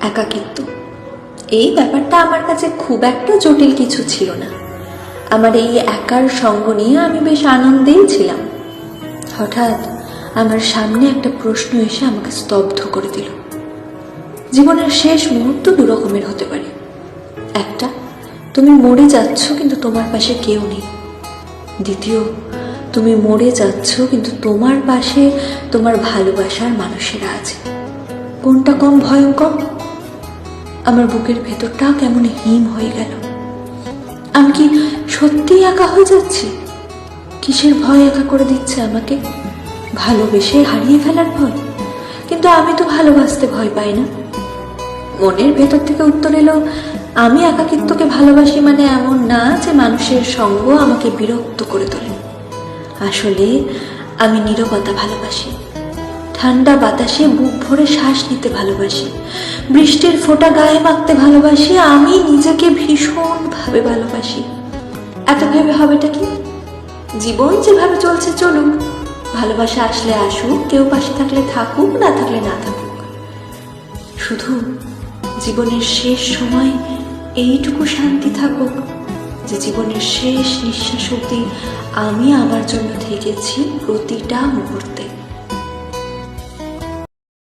একাকিত্ব, এই ব্যাপারটা আমার কাছে খুব একটা জটিল কিছু ছিল না। আমার এই একার সঙ্গ নিয়ে আমি বেশ আনন্দেই ছিলাম। হঠাৎ আমার সামনে একটা প্রশ্ন এসে আমাকে স্তব্ধ করে দিল। জীবনের শেষ মুহূর্ত দু রকমের হতে পারে। একটা, তুমি মরে যাচ্ছ কিন্তু তোমার পাশে কেউ নেই। দ্বিতীয়, তুমি মরে যাচ্ছ কিন্তু তোমার পাশে তোমার ভালোবাসার মানুষেরা আছে। কোনটা কম ভয়ঙ্কর? আমার বুকের ভেতরটা কেমন হিম হয়ে গেল। আমি কি সত্যিই একা হয়ে যাচ্ছি? কিসের ভয় একা করে দিচ্ছে আমাকে? ভালোবেসে হারিয়ে ফেলার ভয়? কিন্তু আমি তো ভালোবাসতে ভয় পাই না। মনের ভেতর থেকে উত্তর এলো, আমি একাকিত্বকে ভালোবাসি মানে এমন না যে মানুষের সঙ্গ আমাকে বিরক্ত করে তোলে। আসলে আমি নীরবতা ভালোবাসি, ঠান্ডা বাতাসে বুক ভরে শ্বাস নিতে ভালোবাসি, বৃষ্টির ফোঁটা গায়ে মাখতে ভালোবাসি, আমি নিজেকে ভীষণভাবে ভালোবাসি। এত ভেবে হবেটা কি? জীবন যেভাবে চলছে চলুক, ভালোবাসা আসলে আসুক, কেউ পাশে থাকলে থাকুক, না থাকলে না থাকুক। শুধু জীবনের শেষ সময় এইটুকু শান্তি থাকুক যে জীবনের শেষ নিঃশ্বাস অবধি আমি আমার জন্য থেকেছি প্রতিটা মুহূর্তে।